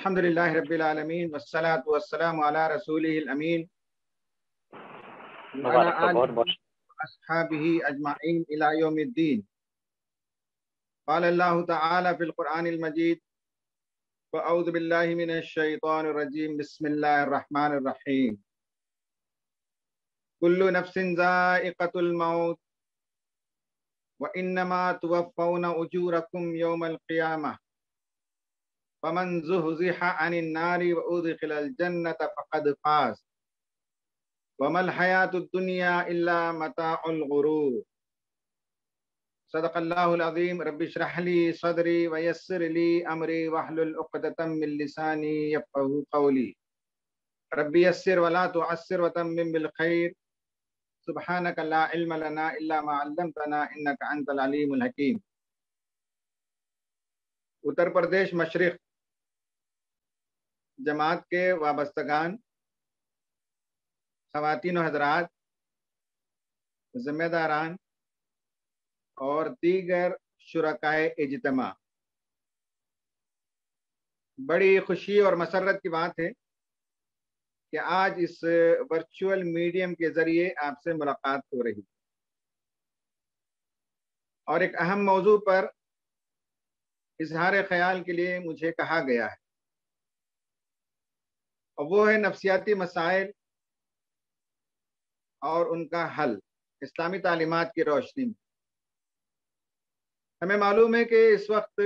अल्हम्दुलिल्लाहि रब्बिल आलमीन वस्सलातु वस्सलामु अला रसूलिहिल अमीन व अला मुबारक हो, बहुत आलिहि बहुत। व अस्हाबिही अजमाइन इला यौमिद्दीन। क़ाल अल्लाहु तआला फ़िल क़ुरआनिल मजीद व अऊज़ु बिल्लाहि मिनश शैतानिर रजीम बिस्मिल्लाहिर रहमानिर रहीम। कुल्लु नफ्सिन ज़ाइक़तुल मौत व इन्नमा तुवफ़्फ़ौना उजूरकुम यौमल क़ियामह फमन ज़ुहज़िहा अनिन नारि व उदख़िलल जन्नत फ़क़द फ़ाज़ वमल हयातुद दुनिया इल्ला मताउल गुरूर। सदक़ल्लाहुल अज़ीम। रब्बि इश्रह ली सदरी व यस्सिर ली अमरी वहलुल उक़दतम मिन लिसानी यफ़क़हू क़ौली। रब्बि यस्सिर व ला तुअस्सिर व तम्मिम बिल खैर। सुब्हानक ला इल्म लना इल्ला मा अल्लमतना इन्नका अंतल अलीमुल हकीम। उत्तर प्रदेश मशरिक़ जमात के वाबस्तगान, ख़वातीन व हज़रात, ज़िम्मेदारान और दीगर शुरकाए इज्तिमा, बड़ी खुशी और मसर्रत की बात है कि आज इस वर्चुअल मीडियम के ज़रिए आपसे मुलाकात हो रही और एक अहम मौजू पर इजहार ख्याल के लिए मुझे कहा गया है, और वो है नफ्सियाती मसाइल और उनका हल इस्लामी तालीमात की रोशनी में। हमें मालूम है कि इस वक्त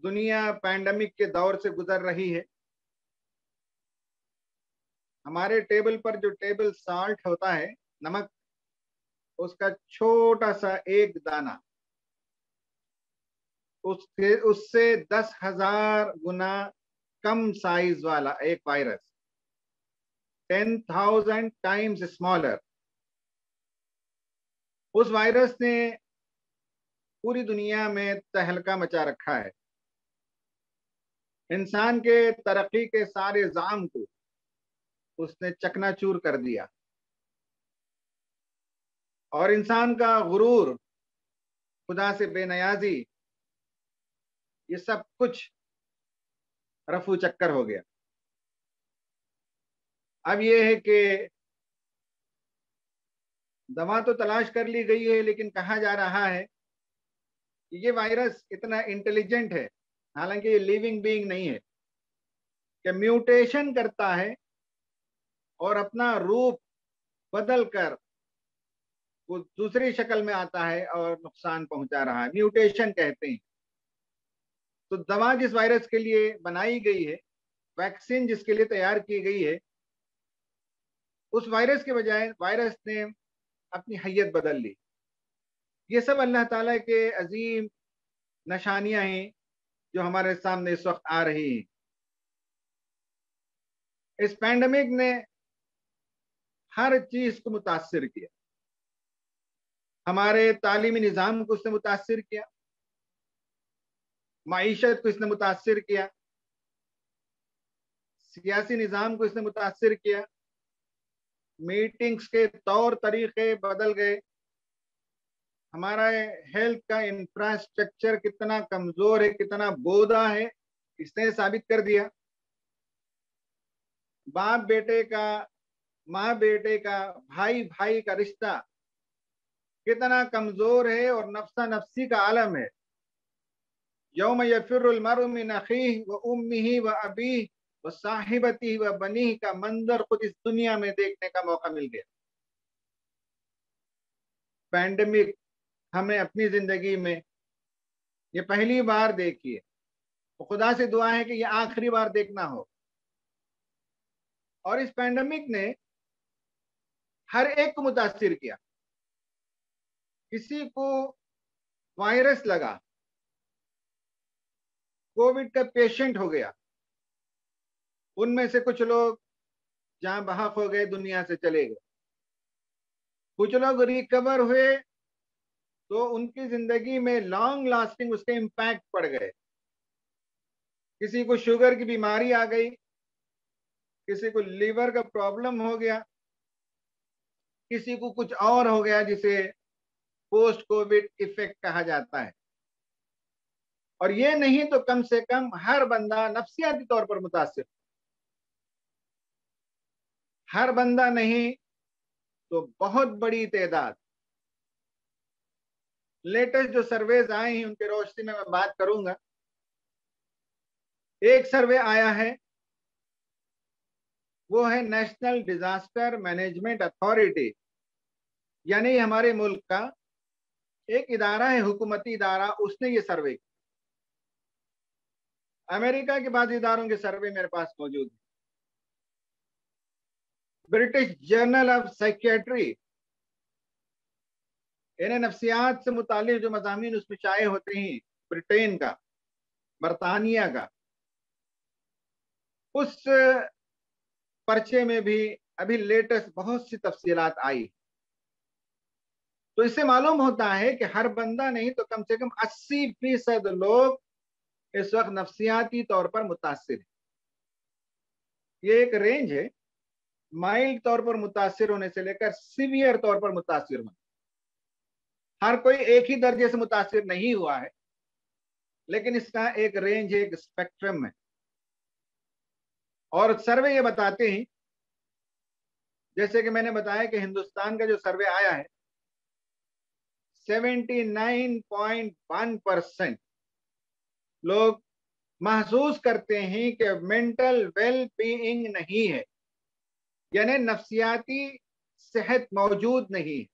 दुनिया पैंडमिक के दौर से गुजर रही है। हमारे टेबल पर जो टेबल साल्ट होता है, नमक, उसका छोटा सा एक दाना उससे उससे 10,000 गुना कम साइज वाला एक वायरस, 10,000 टाइम्स स्मॉलर, उस वायरस ने पूरी दुनिया में तहलका मचा रखा है। इंसान के तरक्की के सारे जाम को उसने चकनाचूर कर दिया और इंसान का गुरूर, खुदा से बेनियाजी, ये सब कुछ रफू चक्कर हो गया। अब ये है कि दवा तो तलाश कर ली गई है, लेकिन कहा जा रहा है कि ये वायरस इतना इंटेलिजेंट है, हालांकि ये लिविंग बीइंग नहीं है, कि म्यूटेशन करता है और अपना रूप बदल कर वो दूसरी शक्ल में आता है और नुकसान पहुंचा रहा है। म्यूटेशन कहते हैं। तो दवा जिस वायरस के लिए बनाई गई है, वैक्सीन जिसके लिए तैयार की गई है, उस वायरस के बजाय वायरस ने अपनी हैयत बदल ली। ये सब अल्लाह ताला के अजीम निशानियां हैं जो हमारे सामने इस वक्त आ रही हैं। इस पैंडमिक ने हर चीज को मुतासिर किया। हमारे तालीमी निज़ाम को इसने मुतासिर किया, माईशत को इसने मुतासिर किया, सियासी निज़ाम को इसने मुतासिर किया, मीटिंग्स के तौर तरीके बदल गए। हमारा हेल्थ का इंफ्रास्ट्रक्चर कितना कमजोर है, कितना बोदा है, इसने साबित कर दिया। बाप बेटे का, माँ बेटे का, भाई भाई का रिश्ता कितना कमजोर है और नफ्सा नफ्सी का आलम है। यौम यफिरुल मरउ मिन अखीह व उम्मिही व अबीह व साहिबती व बनीह का मंजर खुद इस दुनिया में देखने का मौका मिल गया। पैंडेमिक हमें अपनी जिंदगी में ये पहली बार देखी है, तो खुदा से दुआ है कि ये आखिरी बार देखना हो। और इस पैंडेमिक ने हर एक को मुतासिर किया। किसी को वायरस लगा, कोविड का पेशेंट हो गया, उनमें से कुछ लोग जहां बहक हो गए, दुनिया से चले गए। कुछ लोग रिकवर हुए तो उनकी जिंदगी में लॉन्ग लास्टिंग उसके इम्पैक्ट पड़ गए। किसी को शुगर की बीमारी आ गई, किसी को लीवर का प्रॉब्लम हो गया, किसी को कुछ और हो गया जिसे पोस्ट कोविड इफेक्ट कहा जाता है। और ये नहीं तो कम से कम हर बंदा नफ्सियाती तौर पर मुतासिर, हर बंदा नहीं तो बहुत बड़ी तादाद। लेटेस्ट जो सर्वेज आए हैं उनके रोशनी में मैं बात करूंगा। एक सर्वे आया है, वो है नेशनल डिजास्टर मैनेजमेंट अथॉरिटी, यानी हमारे मुल्क का एक इदारा है, हुकूमती इदारा, उसने ये सर्वे किया। अमेरिका के बाद इदारों के सर्वे मेरे पास मौजूद है। ब्रिटिश जर्नल ऑफ साइकियाट्री, इन्हें नफ्सियात से मुतालिक जो मज़ामीन उसमें शाये होते हैं, ब्रिटेन का, बरतानिया का, उस पर्चे में भी अभी लेटेस्ट बहुत सी तफसीलात आई। तो इससे मालूम होता है कि हर बंदा नहीं तो कम से कम 80% लोग इस वक्त नफ्सियाती तौर पर मुतासिर है। ये एक रेंज है, माइल्ड तौर पर मुतासिर होने से लेकर सीवियर तौर पर मुतासिर होने। हर कोई एक ही दर्जे से मुतासिर नहीं हुआ है, लेकिन इसका एक रेंज है, एक स्पेक्ट्रम है। और सर्वे ये बताते हैं, जैसे कि मैंने बताया कि हिंदुस्तान का जो सर्वे आया है, 79.1% लोग महसूस करते हैं कि मेंटल वेल बीइंग नहीं है, यानी नफ्सियाती सेहत मौजूद नहीं है।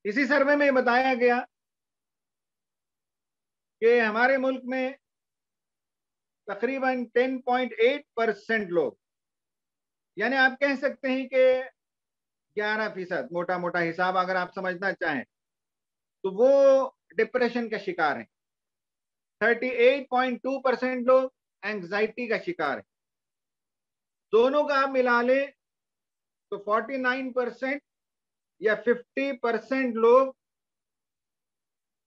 इसी सर्वे में बताया गया कि हमारे मुल्क में तकरीबन 10.8% लोग, यानी आप कह सकते हैं कि 11%, मोटा मोटा हिसाब अगर आप समझना चाहें तो वो डिप्रेशन का शिकार है। 38.2% लोग एंग्जाइटी का शिकार है। दोनों का आप मिला लें तो 49% या 50% लोग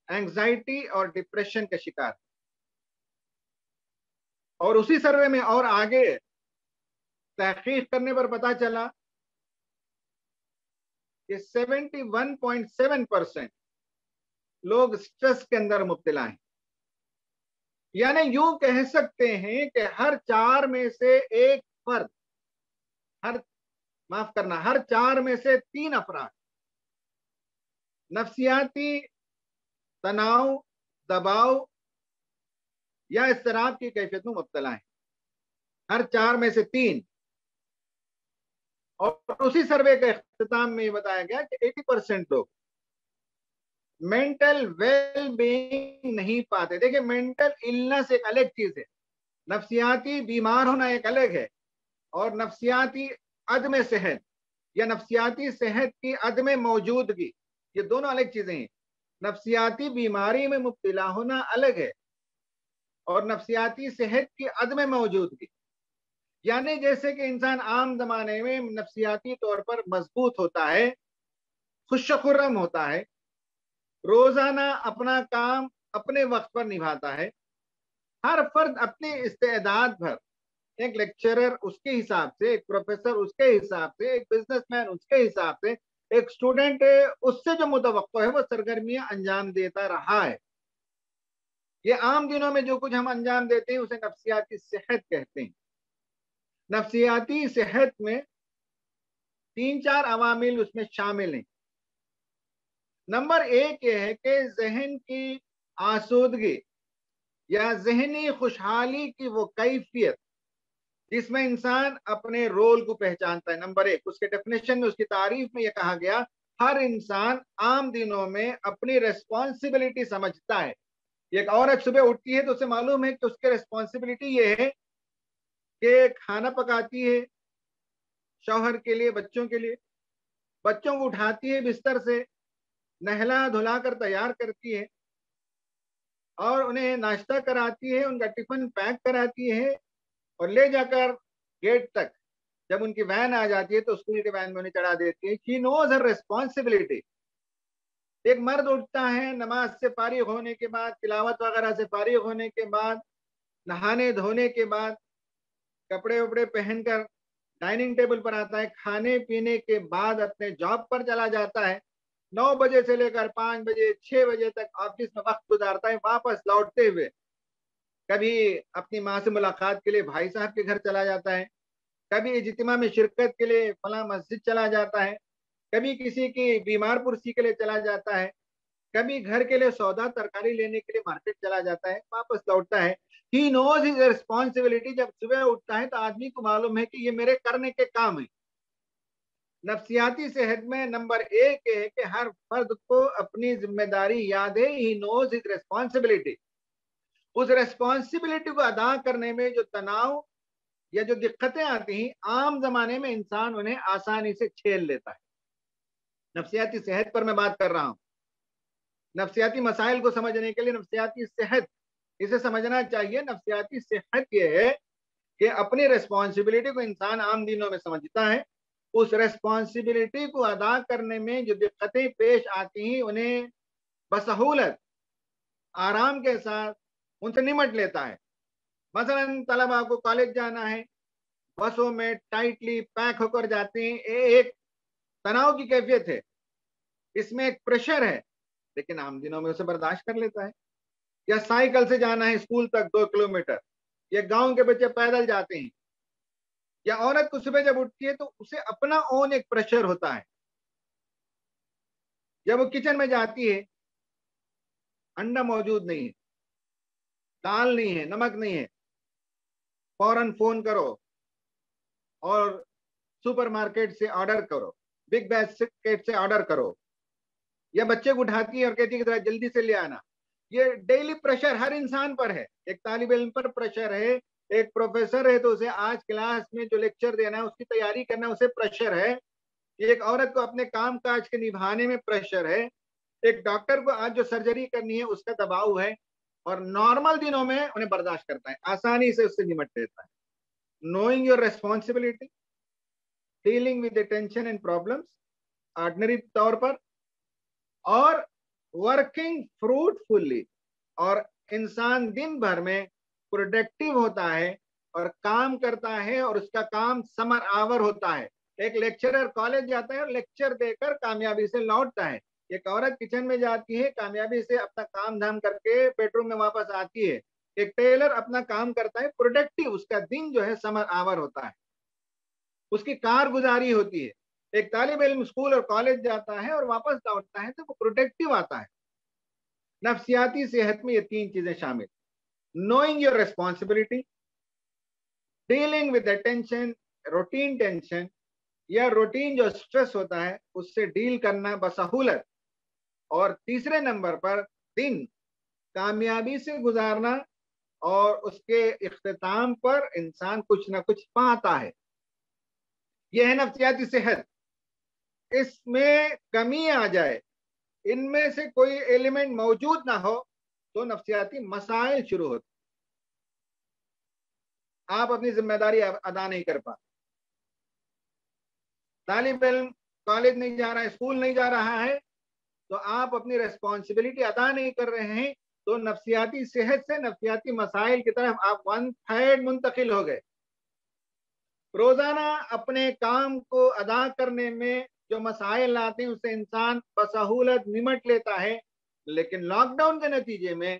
एंग्जाइटी और डिप्रेशन का शिकार। और उसी सर्वे में और आगे तहकीक करने पर पता चला कि 71.7% लोग स्ट्रेस के अंदर मुब्तला हैं। यानी यूं कह सकते हैं कि हर 4 में से एक फर्द, हर 4 में से 3 अफराद नफ्सियाती तनाव, दबाव या इज़्तिराब की कैफियत में मुब्तला है, हर 4 में से 3। और उसी सर्वे के इख्तिताम में ये बताया गया कि 80% लोग मेंटल वेल बीइंग नहीं पाते। देखिए, मेंटल इलनेस एक अलग चीज है, नफ्सियाती बीमार होना एक अलग है, और नफ्सियाती अदम सेहत या नफ्सियाती सेहत की अदम मौजूदगी, ये दोनों अलग चीजें हैं। नफ्सियाती बीमारी में मुब्तला होना अलग है और नफ्सियाती सेहत की अदम मौजूदगी, यानी जैसे कि इंसान आम जमाने में नफ्सियाती तौर पर मजबूत होता है, खुश-खुर्रम होता है, रोजाना अपना काम अपने वक्त पर निभाता है, हर फर्द अपने इस्तेदाद भर, एक लेक्चरर उसके हिसाब से, एक प्रोफेसर उसके हिसाब से, एक बिजनेसमैन उसके हिसाब से, एक स्टूडेंट उससे जो मुतवक्को है वो सरगर्मियां अंजाम देता रहा है। ये आम दिनों में जो कुछ हम अंजाम देते हैं उसे नफ्सियाती सेहत कहते हैं। नफ्सियाती सेहत में 3-4 अवामिल उसमें शामिल हैं। नंबर 1 ये है कि जहन की आसूदगी या जहनी खुशहाली की वो कैफियत जिसमें इंसान अपने रोल को पहचानता है। नंबर 1, उसके डेफिनेशन में, उसकी तारीफ में यह कहा गया, हर इंसान आम दिनों में अपनी रेस्पॉन्सिबिलिटी समझता है। एक औरत सुबह उठती है तो उसे मालूम है कि उसकी रेस्पॉन्सिबिलिटी ये है कि खाना पकाती है शौहर के लिए, बच्चों के लिए, बच्चों को उठाती है बिस्तर से, नहला धुला कर तैयार करती है और उन्हें नाश्ता कराती है, उनका टिफिन पैक कराती है और ले जाकर गेट तक जब उनकी वैन आ जाती है तो स्कूल के वैन में उन्हें चढ़ा देती है। She knows her responsibility. एक मर्द उठता है नमाज से फारिग होने के बाद, तिलावत वगैरह से फारिग होने के बाद, नहाने धोने के बाद, कपड़े वपड़े पहनकर डाइनिंग टेबल पर आता है, खाने पीने के बाद अपने जॉब पर चला जाता है। 9 बजे से लेकर 5 बजे 6 बजे तक ऑफिस में वक्त गुजारता है, वापस लौटते हुए कभी अपनी माँ से मुलाकात के लिए भाई साहब के घर चला जाता है, कभी इज्तिमा में शिरकत के लिए फला मस्जिद चला जाता है, कभी किसी की बीमार पुरसी के लिए चला जाता है, कभी घर के लिए सौदा तरकारी लेने के लिए मार्केट चला जाता है, वापस लौटता है। He knows his responsibility. जब सुबह उठता है तो आदमी को मालूम है कि ये मेरे करने के काम है। नफ्सियाती सेहत में नंबर 1 है कि हर फर्द को अपनी जिम्मेदारी याद है। He knows his responsibility. उस रिस्पॉन्सिबिलिटी को अदा करने में जो तनाव या जो दिक्कतें आती हैं, आम जमाने में इंसान उन्हें आसानी से झेल लेता है। नफ्सियाती सेहत पर मैं बात कर रहा हूं। नफ्सियाती मसाइल को समझने के लिए नफ्सियाती सेहत, इसे समझना चाहिए। नफ्सियाती सेहत यह है कि अपनी रिस्पॉन्सिबिलिटी को इंसान आम दिनों में समझता है, उस रिस्पॉन्सिबिलिटी को अदा करने में जो दिक्कतें पेश आती हैं उन्हें बसहूलत आराम के साथ उनसे निमट लेता है। मसलन तलबा को कॉलेज जाना है, बसों में टाइटली पैक होकर जाते हैं, एक तनाव की कैफियत है, इसमें एक प्रेशर है, लेकिन आम दिनों में उसे बर्दाश्त कर लेता है। या साइकिल से जाना है स्कूल तक 2 किलोमीटर, या गांव के बच्चे पैदल जाते हैं, या औरत को सुबह जब उठती है तो उसे अपना ओन एक प्रेशर होता है। जब वो किचन में जाती है, अंडा मौजूद नहीं है, दाल नहीं है, नमक नहीं है, फौरन फोन करो और सुपरमार्केट से ऑर्डर करो, बिग बास्केट से ऑर्डर करो। या बच्चे को उठाती है और कहती है कि जरा जल्दी से ले आना। ये डेली प्रेशर हर इंसान पर है। एक तालिब इल्म पर प्रेशर है, एक प्रोफेसर है तो उसे आज क्लास में जो लेक्चर देना है उसकी तैयारी करना, उसे प्रेशर है। एक औरत को अपने काम काज के निभाने में प्रेशर है। एक डॉक्टर को आज जो सर्जरी करनी है उसका दबाव है, और नॉर्मल दिनों में उन्हें बर्दाश्त करता है, आसानी से उससे निमट लेता है। Knowing your responsibility, dealing with tension and problems ordinary तौर पर, और वर्किंग फ्रूटफुली, और इंसान दिन भर में प्रोडक्टिव होता है और काम करता है और उसका काम समर आवर होता है। एक लेक्चरर कॉलेज जाता है और लेक्चर देकर कामयाबी से लौटता है। एक औरत किचन में जाती है, कामयाबी से अपना काम धाम करके बेडरूम में वापस आती है। एक टेलर अपना काम करता है प्रोडक्टिव, उसका दिन जो है समर आवर होता है, उसकी कारगुजारी होती है। एक तालिब इल्म स्कूल और कॉलेज जाता है और वापस लौटता है तो वो प्रोडक्टिव आता है। नफ्सियाती सेहत में ये 3 चीजें शामिल: knowing your responsibility, dealing with tension, routine tension या रूटीन जो स्ट्रेस होता है उससे डील करना बसहूलत, और तीसरे नंबर पर दिन कामयाबी से गुजारना और उसके इख्तिताम पर इंसान कुछ ना कुछ पाता है। यह है नफ्सियाती सेहत। इसमें कमी आ जाए, इनमें से कोई एलिमेंट मौजूद ना हो तो नफ्सियाती मसाइल शुरू होते, आप अपनी जिम्मेदारी अदा नहीं कर पाते। तालिब इल्म कॉलेज नहीं जा रहा है, स्कूल नहीं जा रहा है, तो आप अपनी रेस्पॉन्सिबिलिटी अदा नहीं कर रहे हैं, तो नफ्सियाती सेहत से नफ्सियाती मसाइल की तरफ आप 1/3 मुंतकिल हो गए। रोजाना अपने काम को अदा करने में जो मसाइल आते हैं उससे इंसान बसहूलत निमट लेता है, लेकिन लॉकडाउन के नतीजे में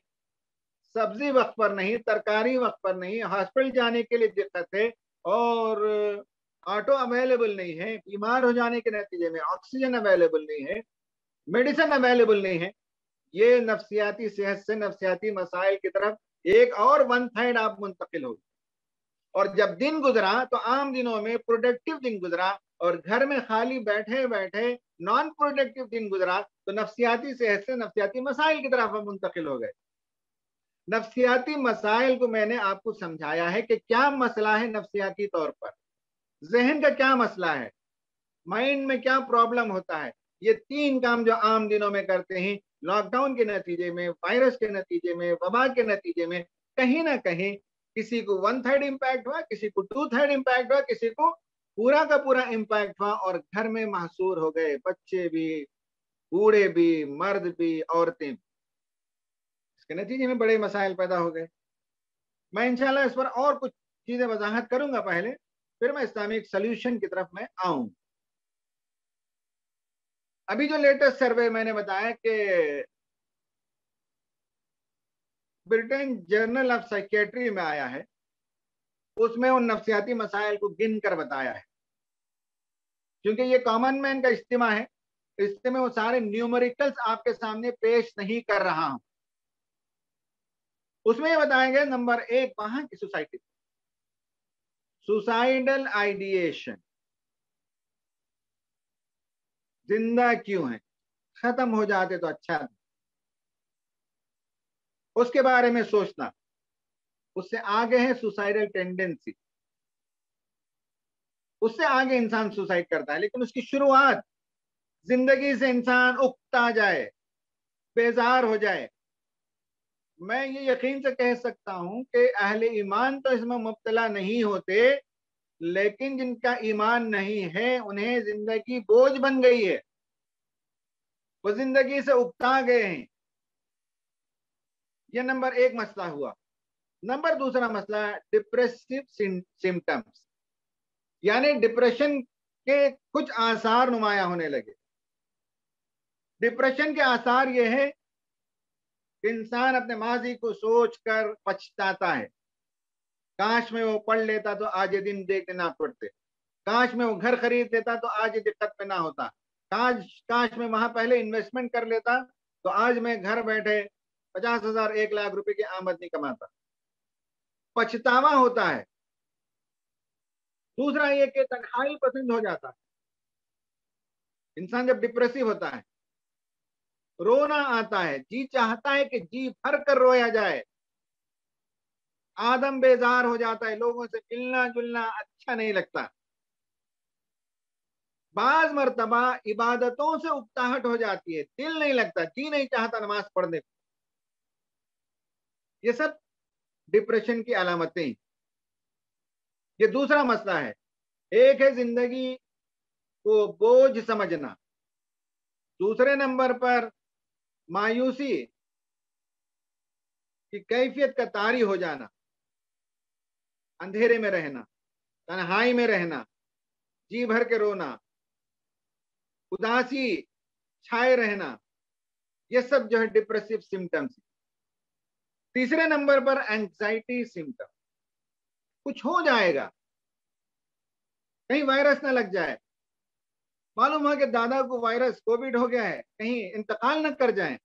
सब्जी वक्त पर नहीं, तरकारी वक्त पर नहीं, हॉस्पिटल जाने के लिए दिक्कत है, और ऑटो अवेलेबल नहीं है, बीमार हो जाने के नतीजे में ऑक्सीजन अवेलेबल नहीं है, मेडिसिन अवेलेबल नहीं है। ये नफ्सियाती सेहत से नफ्सियाती मसाइल की तरफ एक और 1/3 आप मुंतकिल हो। और जब दिन गुजरा तो आम दिनों में प्रोडक्टिव दिन गुजरा, और घर में खाली बैठे बैठे नॉन प्रोडक्टिव दिन गुजरा, तो नफ्सियाती सेहत से नफ्सियाती मसाइल की तरफ हम मुंतकिल हो गए। नफ्सियाती मसाइल को मैंने आपको समझाया है कि क्या मसला है नफ्सियाती तौर पर, जहन का क्या मसला है, माइंड में क्या प्रॉब्लम होता है। ये 3 काम जो आम दिनों में करते हैं, लॉकडाउन के नतीजे में, वायरस के नतीजे में, वबा के नतीजे में कहीं ना कहीं किसी को 1/3 इम्पैक्ट हुआ, किसी को 2/3 इम्पैक्ट हुआ, किसी को पूरा का पूरा इम्पैक्ट हुआ, और घर में महसूर हो गए, बच्चे भी, बूढ़े भी, मर्द भी, औरतें भी। इसके नतीजे में बड़े मसाइल पैदा हो गए। मैं इंशाल्लाह इस पर और कुछ चीजें वजाहत करूंगा पहले, फिर मैं इस्लामिक सोल्यूशन की तरफ मैं आऊंगा। अभी जो लेटेस्ट सर्वे मैंने बताया कि ब्रिटेन जर्नल ऑफ साइकेट्री में आया है, उसमें उन नफ्सियाती मसाइल को गिन कर बताया है, क्योंकि ये कॉमन मैन का इज्तिमा है, इसमें वो सारे न्यूमेरिकल्स आपके सामने पेश नहीं कर रहा हूं। उसमें ये बताया गया नंबर 1 वहां की सोसाइटी, सुसाइडल आइडिएशन, जिंदा क्यों है, खत्म हो जाते तो अच्छा था, उसके बारे में सोचना। उससे आगे है सुसाइडल टेंडेंसी, उससे आगे इंसान सुसाइड करता है, लेकिन उसकी शुरुआत जिंदगी से इंसान उकता जाए, बेजार हो जाए। मैं ये यकीन से कह सकता हूं कि अहले ईमान तो इसमें मुब्तला नहीं होते, लेकिन जिनका ईमान नहीं है उन्हें जिंदगी बोझ बन गई है, वो जिंदगी से उकता गए हैं। ये नंबर 1 मसला हुआ। नंबर 2 मसला डिप्रेसिव सिम्टम्स, यानी डिप्रेशन के कुछ आसार नुमाया होने लगे। डिप्रेशन के आसार ये है कि इंसान अपने माजी को सोच कर पछताता है, काश में वो पढ़ लेता तो आज ये दिन देखने ना पड़ते, काश में वो घर खरीद लेता तो आज ये दिक्कत में ना होता, काश काश में वहां पहले इन्वेस्टमेंट कर लेता तो आज मैं घर बैठे 50,000 1 लाख रुपए की आमदनी कमाता। पछतावा होता है। दूसरा ये कि तन्हाई पसंद हो जाता है। इंसान जब डिप्रेसिव होता है, रोना आता है, जी चाहता है कि जी भर कर रोया जाए, आदम बेजार हो जाता है, लोगों से मिलना जुलना अच्छा नहीं लगता, बाज मर्तबा इबादतों से उकताहट हो जाती है, दिल नहीं लगता, जी नहीं चाहता नमाज पढ़ने को। ये सब डिप्रेशन की अलामतें। ये दूसरा मसला है। एक है जिंदगी को बोझ समझना, दूसरे नंबर पर मायूसी की कैफियत का तारी हो जाना, अंधेरे में रहना, तन्हाई में रहना, जी भर के रोना, उदासी छाए रहना, ये सब जो है डिप्रेसिव सिम्टम्स। तीसरे नंबर पर एंजाइटी सिम्टम, कुछ हो जाएगा, कहीं वायरस ना लग जाए, मालूम है कि दादा को वायरस कोविड हो गया है, कहीं इंतकाल न कर जाए।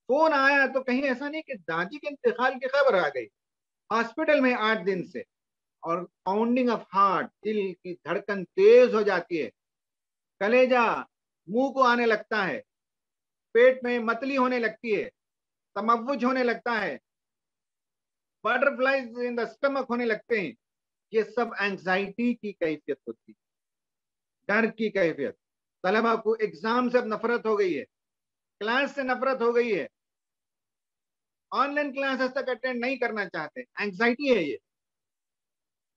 फोन आया तो कहीं ऐसा नहीं कि दादी के इंतकाल की खबर आ गई, हॉस्पिटल में 8 दिन से, और पाउंडिंग ऑफ हार्ट, दिल की धड़कन तेज हो जाती है, कलेजा मुंह को आने लगता है, पेट में मतली होने लगती है, तमव्वुज होने लगता है, बटरफ्लाइज इन द स्टमक होने लगते हैं। ये सब एंजाइटी की कैफियत होती है, डर की कैफियत। तलबा को एग्जाम से अब नफरत हो गई है, क्लास से नफरत हो गई है, ऑनलाइन क्लासेस तक अटेंड नहीं करना चाहते, एंजाइटी है ये।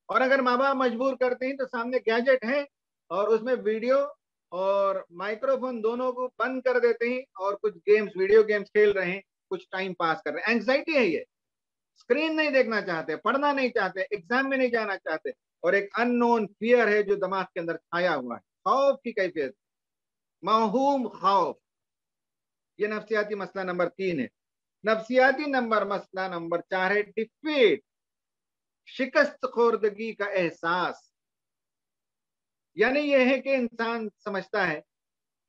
और अगर माँ बाप मजबूर करते हैं तो सामने गैजेट है और उसमें वीडियो और माइक्रोफोन दोनों को बंद कर देते हैं और कुछ गेम्स, वीडियो गेम्स खेल रहे हैं, कुछ टाइम पास कर रहे हैं। एंजाइटी है ये। स्क्रीन नहीं देखना चाहते, पढ़ना नहीं चाहते, एग्जाम में नहीं जाना चाहते, और एक अननोन फियर है जो दिमाग के अंदर छाया हुआ है, खौफ की कैफियत, मौहूम खौफ। ये नफ्सियाती मसला नंबर 3 है। नफ्सियाती मसला नंबर 4 है डिफीट, शिकस्त खोर्दगी का एहसास। यानी यह है कि इंसान समझता है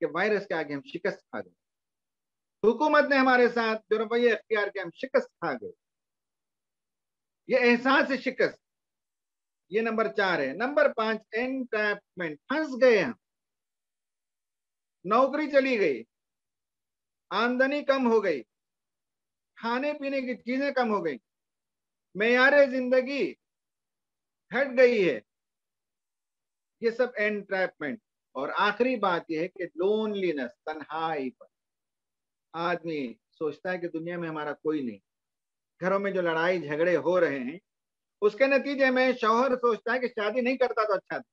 कि वायरस के आगे हम शिकस्त खा गए, हुकूमत ने हमारे साथ जो रवैये अख्तियार किया, हम शिकस्त खा गए, ये एहसास है शिकस्त। ये नंबर 4 है। नंबर 5 एनट्रैपमेंट, फंस गए हम, नौकरी चली गई, आमदनी कम हो गई, खाने पीने की चीजें कम हो गई, मेयार जिंदगी घट गई है, ये सब एनट्रैपमेंट। और आखिरी बात यह है कि लोनलीनेस, तन्हाई पर। आदमी सोचता है कि दुनिया में हमारा कोई नहीं, घरों में जो लड़ाई झगड़े हो रहे हैं उसके नतीजे में शौहर सोचता है कि शादी नहीं करता तो अच्छा था,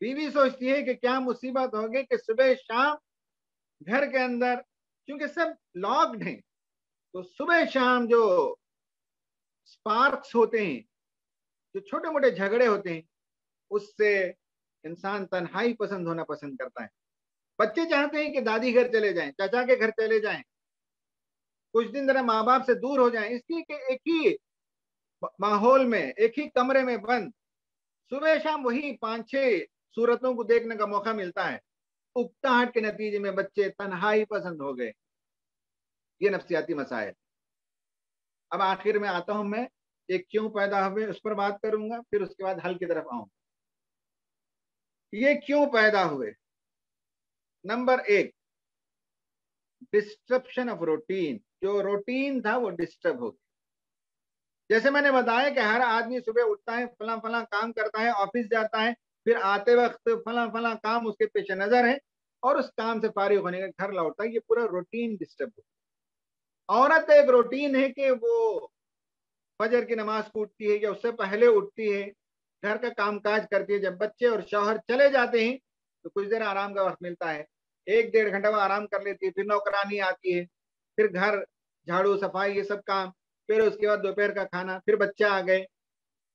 बीवी सोचती है कि क्या मुसीबत होगी कि सुबह शाम घर के अंदर, क्योंकि सब लॉक्ड हैं, तो सुबह शाम जो स्पार्क्स होते हैं, जो छोटे मोटे झगड़े होते हैं, उससे इंसान तन्हाई पसंद होना पसंद करता है। बच्चे चाहते हैं कि दादी घर चले जाएं, चाचा के घर चले जाएं, कुछ दिन जरा माँ बाप से दूर हो जाएं, इसलिए कि एक ही माहौल में, एक ही कमरे में बंद सुबह शाम वही 5-6 सूरतों को देखने का मौका मिलता है। उकताहट के नतीजे में बच्चे तन्हाई पसंद हो गए। ये नफ्सियाती मसाइल। अब आखिर में आता हूं मैं, एक क्यों पैदा हुए उस पर बात करूंगा, फिर उसके बाद हल की तरफ आऊंगा। ये क्यों पैदा हुए? Number 1, disruption of routine. जो रूटीन था वो डिस्टर्ब हो गया। जैसे मैंने बताया कि हर आदमी सुबह उठता है, फला फला काम करता है, ऑफिस जाता है, फिर आते वक्त फला फला काम उसके पेश नजर है, और उस काम से फारिग होने का घर लौटता है। ये पूरा रूटीन डिस्टर्ब हो गया। औरत का एक रूटीन है कि वो फजर की नमाज को उठती है या उससे पहले उठती है, घर का कामकाज करती है। जब बच्चे और शौहर चले जाते हैं तो कुछ देर आराम का वक्त मिलता है, 1-1.5 घंटा वो आराम कर लेती है, फिर नौकरानी आती है, फिर घर झाड़ू सफाई ये सब काम, फिर उसके बाद दोपहर का खाना, फिर बच्चे आ गए,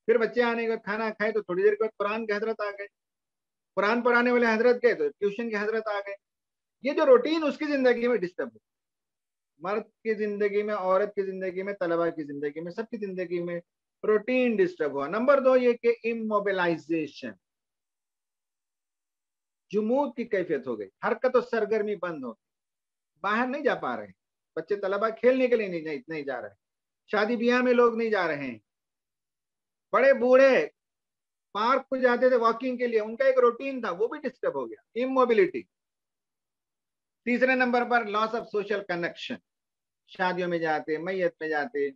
फिर बच्चे आने के बाद खाना खाए तो थोड़ी देर के बाद कुरान के हजरत आ गए, कुरान पढ़ाने वाले हजरत गए तो ट्यूशन के हजरत आ गए। ये जो रूटीन उसकी जिंदगी में डिस्टर्ब हो, मर्द की जिंदगी में, औरत की जिंदगी में, तलबा की जिंदगी में, सबकी जिंदगी में रूटीन डिस्टर्ब हुआ। नंबर 2 ये कि इमोबिलाइजेशन, जुमूद की कैफियत हो गई, हरकत और सरगर्मी बंद हो गई, बाहर नहीं जा पा रहे, बच्चे तलबा खेलने के लिए नहीं जा रहे, शादी ब्याह में लोग नहीं जा रहे हैं, बड़े बूढ़े पार्क को जाते थे वॉकिंग के लिए, उनका एक रूटीन था वो भी डिस्टर्ब हो गया, इमोबिलिटी। तीसरे नंबर पर लॉस ऑफ सोशल कनेक्शन, शादियों में जाते, मैयत में जाते,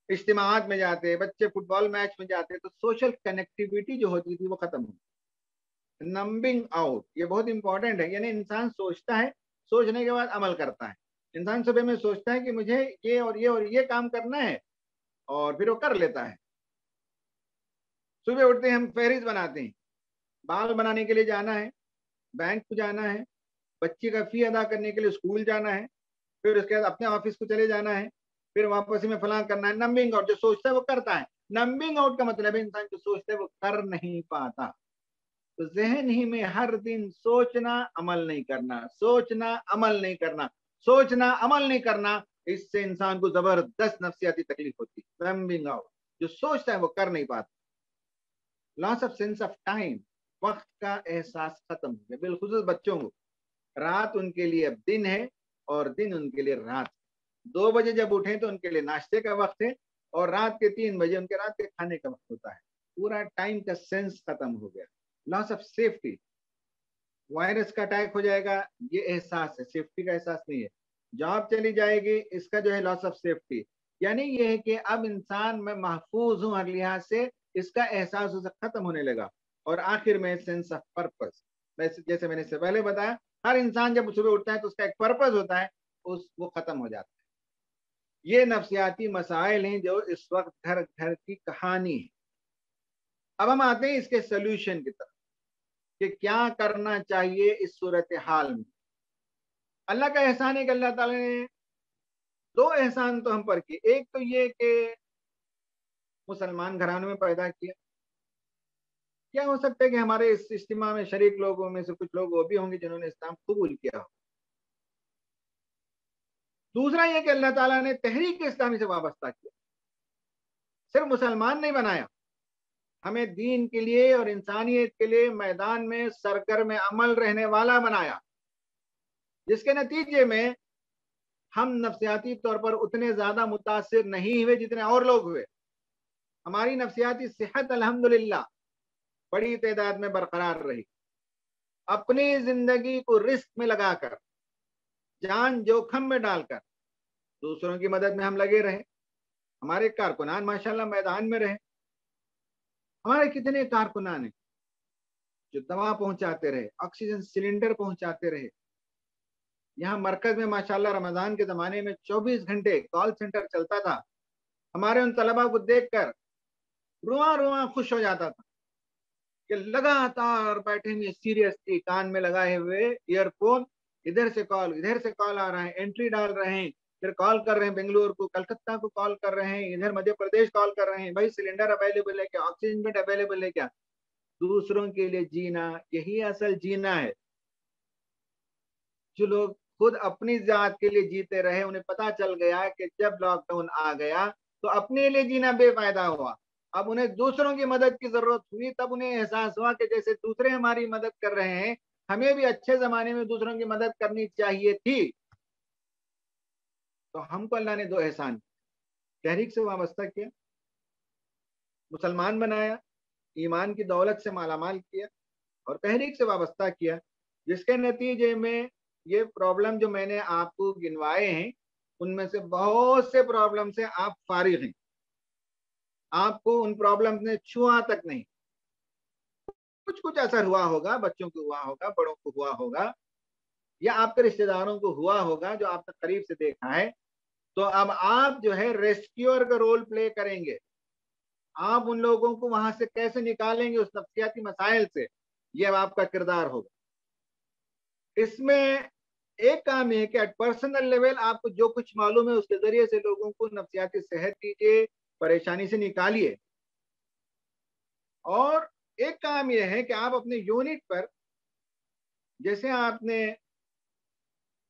इज्तिमात में जाते, बच्चे फुटबॉल मैच में जाते, तो सोशल कनेक्टिविटी जो होती थी वो खत्म हो गई। नंबिंग आउट, ये बहुत इंपॉर्टेंट है, यानी इंसान सोचता है, सोचने के बाद अमल करता है। इंसान सुबह में सोचता है कि मुझे ये और ये और ये काम करना है, और फिर वो कर लेता है। सुबह उठते हैं हम फहरिस्त बनाते हैं, बाल बनाने के लिए जाना है, बैंक को जाना है, बच्चे का फी अदा करने के लिए स्कूल जाना है, फिर उसके बाद अपने ऑफिस को चले जाना है, फिर वापस में फलां करना है। नंबिंग आउट, जो सोचता है वो करता है। नंबिंग आउट का मतलब है इंसान जो सोचता है वो कर नहीं पाता। तो जहन ही में हर दिन सोचना अमल नहीं करना, सोचना अमल नहीं करना, सोचना अमल नहीं करना, इससे इंसान को जबरदस्त नफ्सियाती तकलीफ होती है। नंबिंग आउट, जो सोचता है वो कर नहीं पाता। Loss of sense of time, वक्त का एहसास खत्म हो गया, बिलखुसूस बच्चों को। रात उनके लिए अब दिन है और दिन उनके लिए रात। 2 बजे जब उठे तो उनके लिए नाश्ते का वक्त है, और रात के 3 बजे उनके रात के खाने का वक्त होता है। पूरा टाइम का सेंस खत्म हो गया। लॉस ऑफ सेफ्टी, वायरस का अटैक हो जाएगा ये एहसास है, सेफ्टी का एहसास नहीं है। जॉब चली जाएगी, इसका जो है लॉस ऑफ सेफ्टी, यानी ये है कि अब इंसान मैं महफूज हूं हर लिहाज से, इसका एहसास उसे खत्म होने लगा। और आखिर में सेंस ऑफ पर्पस, जैसे मैंने इससे पहले बताया, हर इंसान जब सुबह उठता है तो उसका एक पर्पस होता है, उस वो खत्म हो जाता है। ये नफ्सियाती मसाइल हैं जो इस वक्त घर घर की कहानी है। अब हम आते हैं इसके सोल्यूशन की तरफ कि क्या करना चाहिए इस सूरत हाल में। अल्लाह का एहसान है कि अल्लाह ताला ने 2 एहसान तो हम पर किए। एक तो ये कि मुसलमान घरानों में पैदा किया। क्या हो सकता है कि हमारे इस इज्तिमा में शरीक लोगों में से कुछ लोग वो भी होंगे जिन्होंने इस्लाम कबूल किया हो। दूसरा ये कि अल्लाह ताला ने तहरीक इस्लामी से वाबस्ता किया, सिर्फ मुसलमान नहीं बनाया, हमें दीन के लिए और इंसानियत के लिए मैदान में सरगर्म अमल रहने वाला बनाया, जिसके नतीजे में हम नफ्सियाती तौर पर उतने ज्यादा मुतासिर नहीं हुए जितने और लोग हुए। हमारी नफ्सियाती सेहत अल्हम्दुलिल्लाह बड़ी तादाद में बरकरार रही। अपनी जिंदगी को रिस्क में लगाकर, जान जोखम में डालकर दूसरों की मदद में हम लगे रहे। हमारे कारकुनान माशाल्लाह मैदान में रहे। हमारे कितने कारकुनान हैं जो दवा पहुंचाते रहे, ऑक्सीजन सिलेंडर पहुंचाते रहे। यहाँ मरकज में माशाल्लाह रमजान के जमाने में 24 घंटे कॉल सेंटर चलता था। हमारे उन तलबा को देखकर रुआ रुआ खुश हो जाता था कि लगातार बैठे हुए सीरियसली कान में लगाए हुए ईयरफोन, इधर से कॉल आ रहा है, एंट्री डाल रहे हैं, फिर कॉल कर रहे हैं बेंगलुरु को, कलकत्ता को कॉल कर रहे हैं, इधर मध्य प्रदेश कॉल कर रहे हैं, भाई सिलेंडर अवेलेबल है क्या, ऑक्सीजन बेड अवेलेबल है क्या। दूसरों के लिए जीना यही असल जीना है। जो लोग खुद अपनी जात के लिए जीते रहे, उन्हें पता चल गया कि जब लॉकडाउन आ गया तो अपने लिए जीना बेफायदा हुआ। अब उन्हें दूसरों की मदद की जरूरत हुई, तब उन्हें एहसास हुआ कि जैसे दूसरे हमारी मदद कर रहे हैं, हमें भी अच्छे जमाने में दूसरों की मदद करनी चाहिए थी। तो हमको अल्लाह ने दो एहसान, तहरीक से वाबस्ता किया, मुसलमान बनाया, ईमान की दौलत से मालामाल किया और तहरीक से वाबस्ता किया, जिसके नतीजे में ये प्रॉब्लम जो मैंने आपको गिनवाए हैं, उनमें से बहुत से प्रॉब्लम से आप फारिग हैं। आपको उन प्रॉब्लम ने छुआ तक नहीं। कुछ कुछ असर हुआ होगा, बच्चों को हुआ होगा, बड़ों को हुआ होगा, या आपके रिश्तेदारों को हुआ होगा जो आपने करीब से देखा है। तो अब आप जो है रेस्क्यूअर का रोल प्ले करेंगे। आप उन लोगों को वहां से कैसे निकालेंगे उस नफ्सियाती मसाइल से, ये अब आपका किरदार होगा। इसमें एक काम यह है कि एट पर्सनल लेवल आपको जो कुछ मालूम है उसके जरिए से लोगों को नफ्सियाती सेहत दीजिए, परेशानी से निकालिए। और एक काम यह है कि आप अपने यूनिट पर, जैसे आपने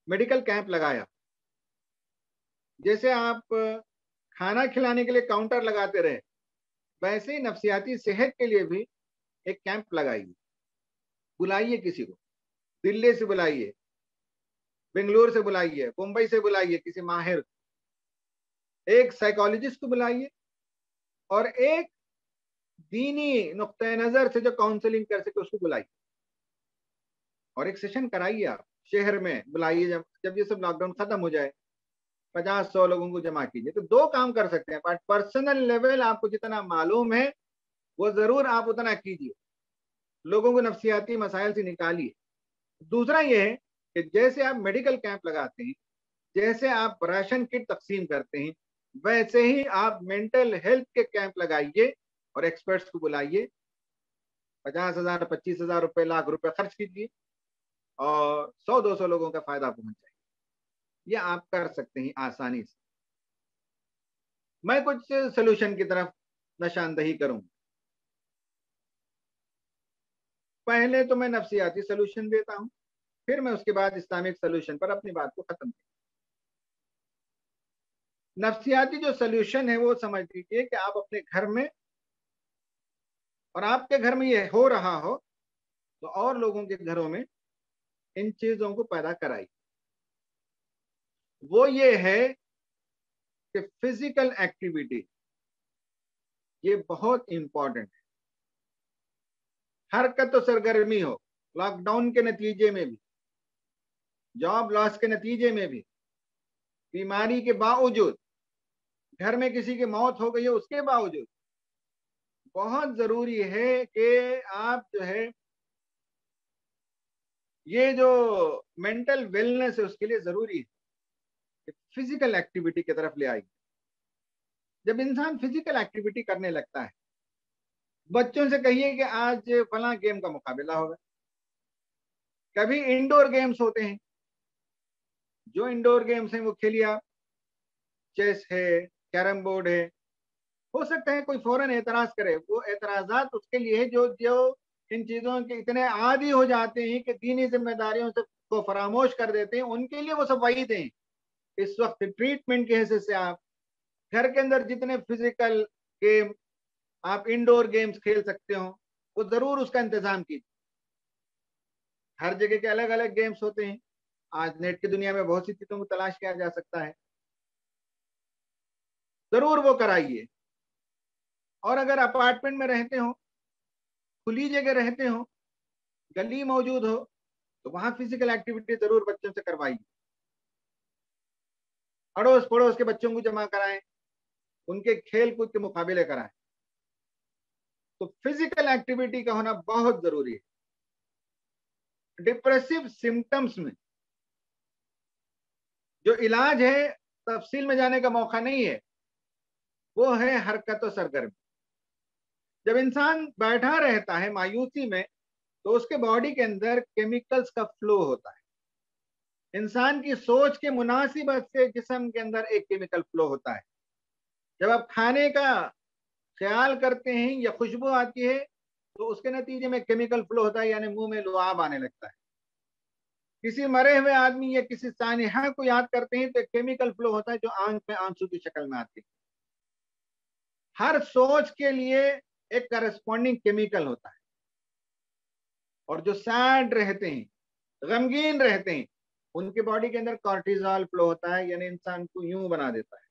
मेडिकल कैंप लगाया, जैसे आप खाना खिलाने के लिए काउंटर लगाते रहे, वैसे ही नफ्सियाती सेहत के लिए भी एक कैंप लगाइए। बुलाइए किसी को, दिल्ली से बुलाइए, बेंगलोर से बुलाइए, मुंबई से बुलाइए किसी माहिर, एक साइकोलॉजिस्ट को बुलाइए और एक दीनी नुक्ते नजर से जो काउंसलिंग कर सके उसको बुलाइए और एक सेशन कराइए। आप शहर में बुलाइए, जब जब ये सब लॉकडाउन खत्म हो जाए 50-100 लोगों को जमा कीजिए। तो दो काम कर सकते हैं, बट पर्सनल लेवल आपको जितना मालूम है वो जरूर आप उतना कीजिए, लोगों को नफ्सियाती मसाइल से निकालिए। दूसरा ये है कि जैसे आप मेडिकल कैंप लगाते हैं, जैसे आप राशन किट तकसीम करते हैं, वैसे ही आप मेंटल हेल्थ के कैंप लगाइए और एक्सपर्ट्स को बुलाइए। 50,000, 25,000 रुपए, लाख रुपए खर्च कीजिए और 100-200 लोगों का फायदा पहुंच जाए। ये आप कर सकते हैं आसानी से। मैं कुछ सोल्यूशन की तरफ निशानदही करूंगा। पहले तो मैं नफ्सियाती सोल्यूशन देता हूं, फिर मैं उसके बाद इस्लामिक सोल्यूशन पर अपनी बात को खत्म करूँ। नफ्सियाती जो सोल्यूशन है वो समझ लीजिए कि आप अपने घर में, और आपके घर में ये हो रहा हो तो और लोगों के घरों में इन चीजों को पैदा कराइए। वो ये है कि फिजिकल एक्टिविटी ये बहुत इंपॉर्टेंट है। हरकत तो सरगर्मी हो, लॉकडाउन के नतीजे में भी, जॉब लॉस के नतीजे में भी, बीमारी के बावजूद, घर में किसी की मौत हो गई है उसके बावजूद, बहुत जरूरी है कि आप जो है ये जो मेंटल वेलनेस है उसके लिए जरूरी है कि फिजिकल एक्टिविटी की तरफ ले आइए। जब इंसान फिजिकल एक्टिविटी करने लगता है, बच्चों से कहिए कि आज फला गेम का मुकाबला होगा। कभी इंडोर गेम्स होते हैं, जो इंडोर गेम्स हैं वो खेलिए आप। चेस है, कैरम बोर्ड है। हो सकता है कोई फौरन एतराज करे, वो एतराजात उसके लिए है जो जो इन चीजों के इतने आदी हो जाते हैं कि दीनी जिम्मेदारियों से को फरामोश कर देते हैं, उनके लिए वो सब वही दें। इस वक्त ट्रीटमेंट के हिसाब से आप घर के अंदर जितने फिजिकल गेम, आप इंडोर गेम्स खेल सकते हो, वो जरूर उसका इंतजाम कीजिए। हर जगह के अलग अलग गेम्स होते हैं। आज नेट की दुनिया में बहुत सी चीजों को तलाश किया जा सकता है, जरूर वो कराइए। और अगर अपार्टमेंट में रहते हो, खुली जगह रहते हो, गली मौजूद हो, तो वहां फिजिकल एक्टिविटी जरूर बच्चों से करवाइए। अड़ोस पड़ोस के बच्चों को जमा कराएं, उनके खेल कूद के मुकाबले कराएं। तो फिजिकल एक्टिविटी का होना बहुत जरूरी है। डिप्रेसिव सिम्टम्स में जो इलाज है, तफसील में जाने का मौका नहीं है, वो है हरकत और सरगर्मी। जब इंसान बैठा रहता है मायूसी में, तो उसके बॉडी के अंदर केमिकल्स का फ्लो होता है। इंसान की सोच के मुनासिबत से जिस्म के अंदर एक केमिकल फ्लो होता है। जब आप खाने का ख्याल करते हैं या खुशबू आती है, तो उसके नतीजे में केमिकल फ्लो होता है, यानी मुंह में लुआब आने लगता है। किसी मरे हुए आदमी या किसी सानिहा को याद करते हैं तो एक केमिकल फ्लो होता है जो आंख में आंसू की शक्ल में आती है। हर सोच के लिए एक करस्पॉन्डिंग केमिकल होता है, और जो सैड रहते हैं, गमगीन रहते हैं, उनके बॉडी के अंदर कॉर्टिजोल फ्लो होता है, यानी इंसान को यूं बना देता है।